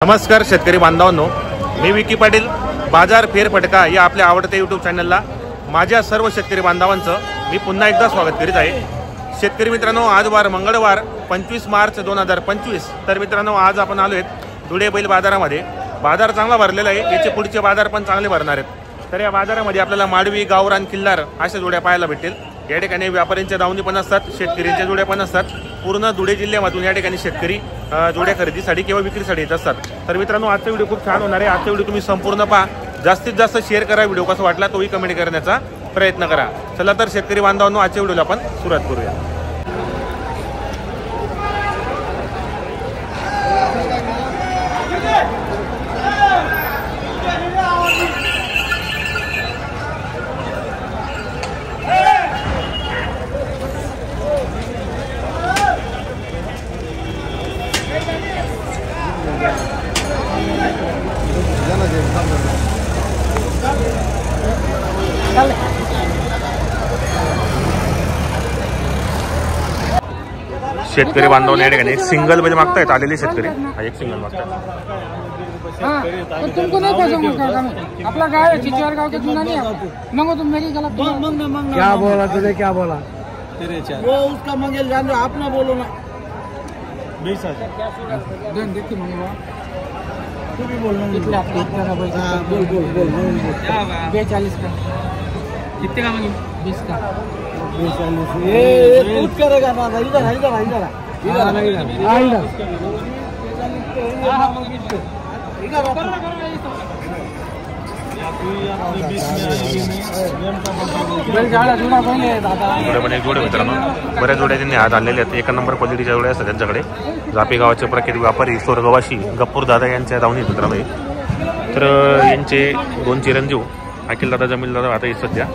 नमस्कार शेतकरी बांधवांनो, मी विकी पाटील बाजार फेरफटका या आपल्या आवडत्या यूट्यूब चॅनलला माझ्या सर्व शेतकरी बांधवांचं मी पुन्हा एकदा स्वागत करीत आहे। शेतकरी मित्रांनो, आज वार मंगळवार 25 मार्च 2025। तर मित्रांनो, आज आपण आलो आहेत धुळे बैल बाजारामध्ये। बाजार चांगला भरलेला आहे, याचे पुढचे बाजार पण चांगले भरणार आहेत। तर या बाजारामध्ये आपल्याला माडवी, गावरान, किल्लार अशा जोड्या पाहायला भेटतील। या ठिकाणी व्यापाऱ्यांच्या दावणी पण असतात, शेतकऱ्यांच्या जोड्या पण असतात। पूर्ण धुळे जिल्ह्यामधून या ठिकाणी शेतकरी जोड्या खरेदीसाठी किंवा विक्रीसाठी येत असतात। तर मित्रांनो, आजचा व्हिडिओ खूप छान होणार आहे। आजचा व्हिडिओ तुम्ही संपूर्ण पहा, जास्तीत जास्त शेअर करा। व्हिडिओ कसा वाटला तोही कमेंट करण्याचा प्रयत्न करा। चला तर शेतकरी बांधवांनो, आजच्या व्हिडिओला आपण सुरुवात करूया। शेतकरी बांधवांनी या ठिकाणी एक सिंगल बैल मागतायत आलेले शेतकरी। हा एक सिंगल मागतायत। तुमको नहीं पसंद करता मैं अपना गाय है, चिचवार गांव के चुना नहीं है। मंगो तुम मेरी गलत क्या बोला तुझे, क्या बोला तेरे चार वो उसका मंगेल जान दो, आप ना बोलो ना। 20,000 देन देखिए मंगवा तू भी बोलना कितने आप देखते रहो भाई। बोल बोल बोल 42 का कितने का मंगे? 20 का। 40 ये पूछ करेगा ना, इधर इधर इधर इधर पण एक जोडे मित्रांनो, बऱ्याच जोड्या त्यांनी आज आणलेल्या आहेत। एक नंबर क्वालिटीच्या जोड्या असतात त्यांच्याकडे। जापी गावाचे प्रख्यात व्यापारी स्वर्गवासी गप्पूर दादा यांच्या दावणी मित्रांनो। तर यांचे दोन चिरंजीव अखिल दादा, जमील दादा आता सध्या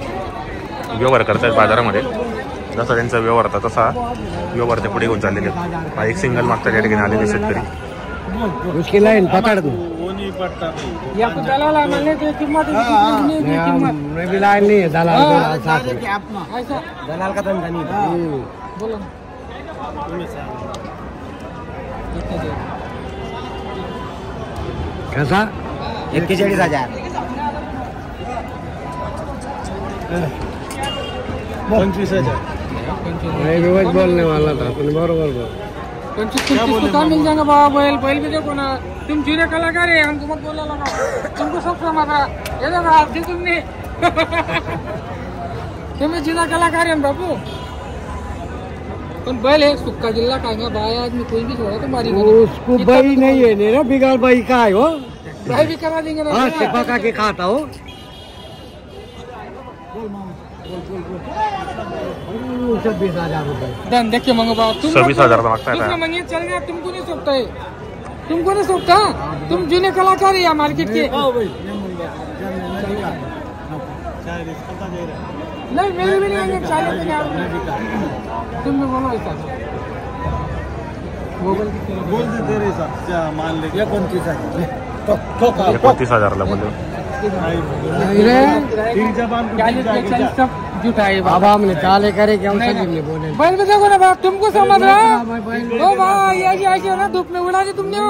व्यवहार करतात बाजारामध्ये। जसा त्यांचा व्यवहार होता तसा व्यवहार ते पुढे घेऊन चाललेले आहेत। एक सिंगल मागतात या ठिकाणी आलेले शेतकरी। उसकी लाइन पकड़ दो। वो नहीं पड़ता या तो दलाल मानने की कीमत नहीं दी कीमत। मैं भी लाइन नहीं है दलाल को साथ में। अपना ऐसा दलाल का धंधा नहीं था। बोलो कैसा 41,000 25,000 मैं भी वही बोलने वाला था, अपने बरोबर बोल। 25 का मिल जाएगा बाबा। बैल बैल भी देखो ना, तुम जूने कलाकार है, हमको मत बोलने लगा। तुमको सब समाता ये देखो आप जी तुमने तुम्हें जिला कलाकार है बाबू। पण बैल है सुक्का जिल्हा काय ना बाय आदमी कोई भी छोड़ा तो मारी उसको भाई नहीं है ना, बिगाड़ भाई का है वो। भाई भी करा देंगे ना। हाँ से पका के खाता हो। 26,000 रुपए धन देखिए मंगो बाबा। तुम 26,000 का मागता है। तुमको मंगे चल गया, तुमको नहीं सोचता है, तुमको नहीं सोचता। तुम जूने कलाकार है मार्केट के। नहीं मेरे भी नहीं आएंगे, चालीस में नहीं। तुम भी बोलो ऐसा बोल दे तेरे हिसाब से मान ले 29,000 29,000 ला बोललो। तीन जबान को 40 सब जुटाए बाबा हमने चाले करे क्या बोले। बैल को देखो ना बाप, तुमको समझ रहा ओ भाई ऐसे ऐसे ना धूप में उड़ा दी तुमने। वो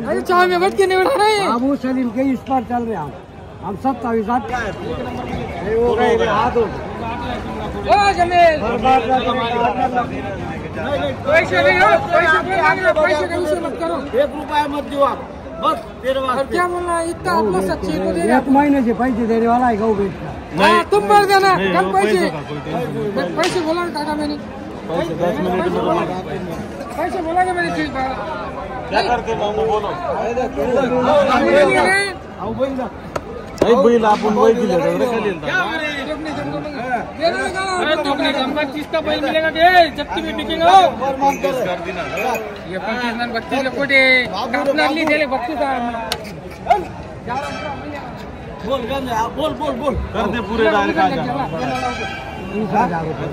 अरे चाय में बैठ के नहीं उड़ा रहे। बाबू सलीम के इस पर चल रहे हम 27 ओ जमील पैसे नहीं हो, पैसे का इशू मत करो। 1 रुपया मत दो आप, बस तेरे और वास्ते। क्या बोलना, इतना अपना सच्चे को दे रहा। 1 महीने से पैसे देने वाला है गौ बेच का। हाँ तुम भर देना कम पैसे। का कोई टेंशन पैसे बोला ना काका मैंने, पैसे 10 मिनट में पैसे बोला ना मैंने ठीक बात। क्या करते मामू बोलो। नहीं बैल आपण वही दिले रे खाली तुमने नंबर 30 का बैल मिलेगा दे, जब्ती में बिकेगा। ये 25 मन 32 कोटे आपला नहीं दिले 32 का। बोल बोल बोल बोल कर दे पूरे डायरेक्ट आ जा। 30,000 रुपए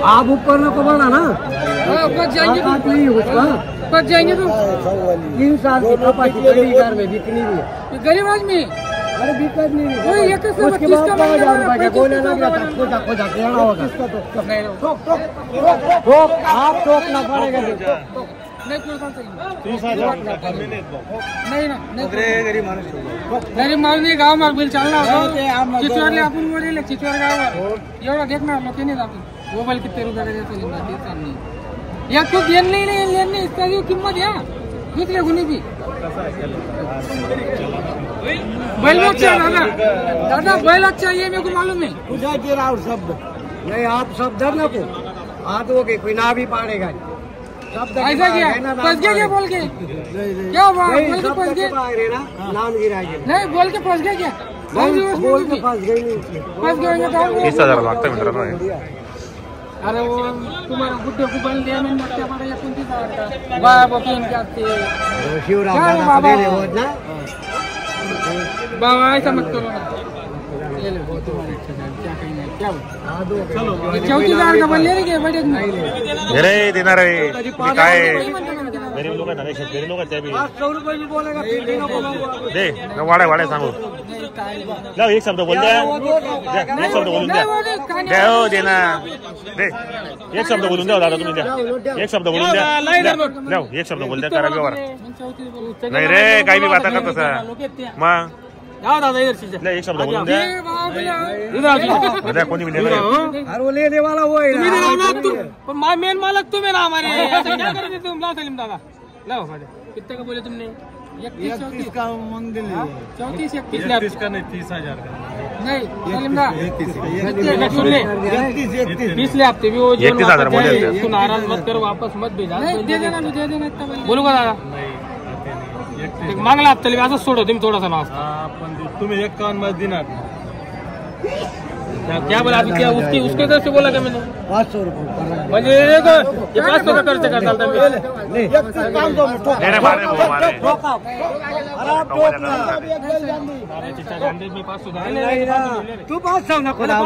आप ऊपर को बढ़ा ना। बच जाएंगे बच जाएंगे तुम। 3 साल की कपासी पड़ी घर में बिकनी भी है। गरीब आदमी अरे बिकत नहीं कोई एक से उसके 32 बाद का 5000 रुपए का बोले नहीं, लग रहा था खोजा खोजा के आना होगा ठोक आप ठोकना पड़ेगा नहीं ना गरीब माणूस गाव मार्ग बिल चालणार होतं चिचवडले आपण वडील चिचवड गावावर एवढा देखणार लोक नाही आपण मोबाईल किती रुपयाला देतो ते चालली या तू यांनी इसका किंमत या विकले गुन्हे बी बैल अच्छा दादा बैल अच्छा ये मेरे को मालूम है पूजा के राव शब्द नहीं आप शब्द ना को हाथ हो गए कोई ना भी पाड़ेगा शब्द ऐसा क्या फंस गया क्या बोल के क्या हुआ बोल के फंस गए नाम गिराएंगे नहीं बोल के फंस गया क्या बोल के फंस गई फंस गए 30,000 लागतं मित्रांनो हे. अरे वो तुम्हारा गुड्डे को बल दिया मैंने बच्चा पड़ा 29,000 का बाबा तीन के आते शिवराम क्या दादा बाबा? को दे दे ना बाबा ऐसा मत करो ना ले लो वो तुम्हारे अच्छा क्या कहेंगे क्या चलो 34,000 का बल ले रहे बड़े हे रे देणार आहे हे काय गरीब लोक ना शेतकरी लोक त्या बी 500 रुपए भी बोलेगा फिर भी ना बोलूंगा दे वाड्या सांगू लाव एक शब्द बोल द्या एक शब्द बोलून द्या द्या हो दे ना दे एक शब्द बोलून द्या दादा तुम्ही द्या एक शब्द बोलून द्या लाव एक शब्द बोल द्या करा व्यवहार नाही रे काही बी बाता का तसा मग दादा इधर ले एक शब्द बोलून द्या द्या कोणी बी देणार आहे. अरे वो लेने वाला वो है ना मेन मालक तुम्हें ना हमारे ऐसा क्या करोगे तुम लाओ सलीम दादा लाओ कितने का बोले तुमने 31 का मंदिर 34 31 का नहीं 30,000 का नहीं सलीम दा सुनने 31 20 ले आपते भी वो 31,000 बोले थे. तू नाराज मत कर वापस मत भेजा दे देना इतना बोलू का दादा मागला हप्ता असं सोडो तुम्ही थोडासा नाव पण तुम्ही 51 मध्ये देणार क्या बोला अभी क्या उसके तरफ से बोला क्या मैंने 500 रुपए म्हणजे ये 500 का खर्च करता था नाही रे मारे भाऊ मारे अरे आप ठोकना तू 500 ना खुदा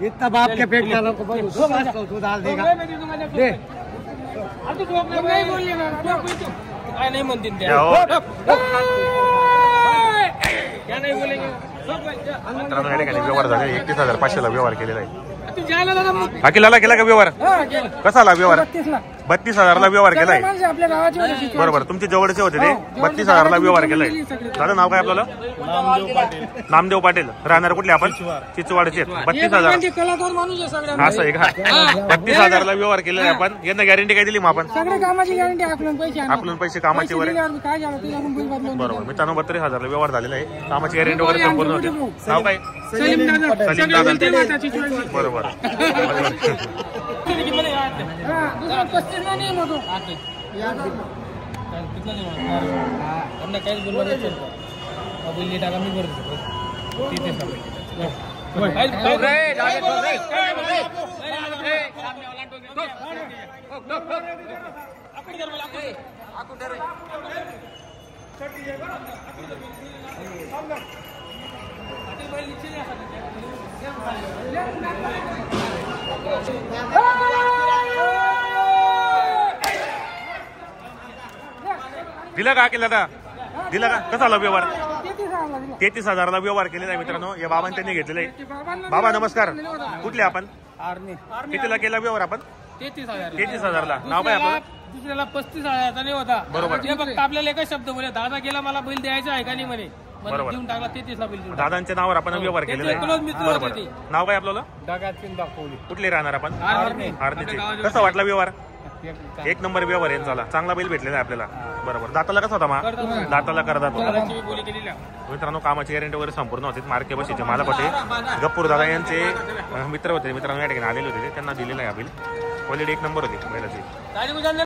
इतना बाप के पेट डालो को 500 तू डाल देगा दे नहीं बोलिएगा नहीं म्हणते द्या हो. क्या नहीं बोलेंगे मित्रांनो या ठिकाणी व्यवहार झाले 31,500 ला व्यवहार केलेला आहे. तू जायला दादा मग अखिलाला केला का व्यवहार केलं. कसा आला व्यवहार 32 ला 32,000 ला व्यवहार केलाय माणसं आपल्या गावाची होती. बरोबर तुमचे जवळचे होते ते 32,000 ला व्यवहार केलाय. दादा नाव काय आपल्याला नामदेव पाटील राहणार कुठले आपण चिचवाडचे 32,000 म्हणजे कलाकार माणूस आहे सगळ्या असं आहे का 32,000 ला व्यवहार केलेला आहे आपण यांना गॅरंटी काय दिली मग आपण सगळ्या कामाची गॅरंटी आपल्याला पैसे आणा. आपल्याला पैसे कामाचे वर आहे. दिल्यावर काय झालं ते आपण बिल बदलून बरोबर मित्रांनो 32,000 ला व्यवहार झालेला आहे कामाची गॅरंटी वगैरे संपूर्ण होते नाव काय सलीम दादा सलीम सगळ्या दादा. बोलते वाटाची चोळी. बरोबर हा, दुसरा 35 ला नाही मग तो. काहीच बोलणार नाही बिल्ली टाका मी दिला का केला दादा दिला का कसा आला व्यवहार 33,000 33,000 ला व्यवहार केलेला आहे मित्रांनो या बाबांनी त्यांनी घेतलेला आहे. बाबा नमस्कार कुठले आपण कितीला केला व्यवहार आपण 33,000 33,000 ला नाव काय आपण दुसऱ्याला 35,000 नाही होता बरोबर. ते फक्त आपल्याला एकच शब्द बोले दादा गेला मला बैल द्यायचा आहे का नाही म्हणे मला बरोबर. देऊन टाकला 33 ला बैल देऊन दादांच्या नावावर आपण व्यवहार केलेला ते close मित्र आहे होते बरोबर ते. नाव काय आपल्याला डागातून दाखवली कुठले राहणार आपण आरणे. आरतीचे कसा वाटला व्यवहार एक नंबर व्यवहार आहे झाला चांगला बैल भेटलेला आहे आपल्याला बरोबर दाताला कसा होता मा दाताला करदात होता. दादाची बोली केलेली आहे. मित्रांनो कामाची गॅरंटी वगैरे संपूर्ण होते मार्के बशीचे मालक होते गप्पूर दादा यांचे मित्र होते मित्रांनो या ठिकाणी आलेले होते त्यांना दिलेला आहे हा बिल क्वालिटी एक नंबर होती बैलाची.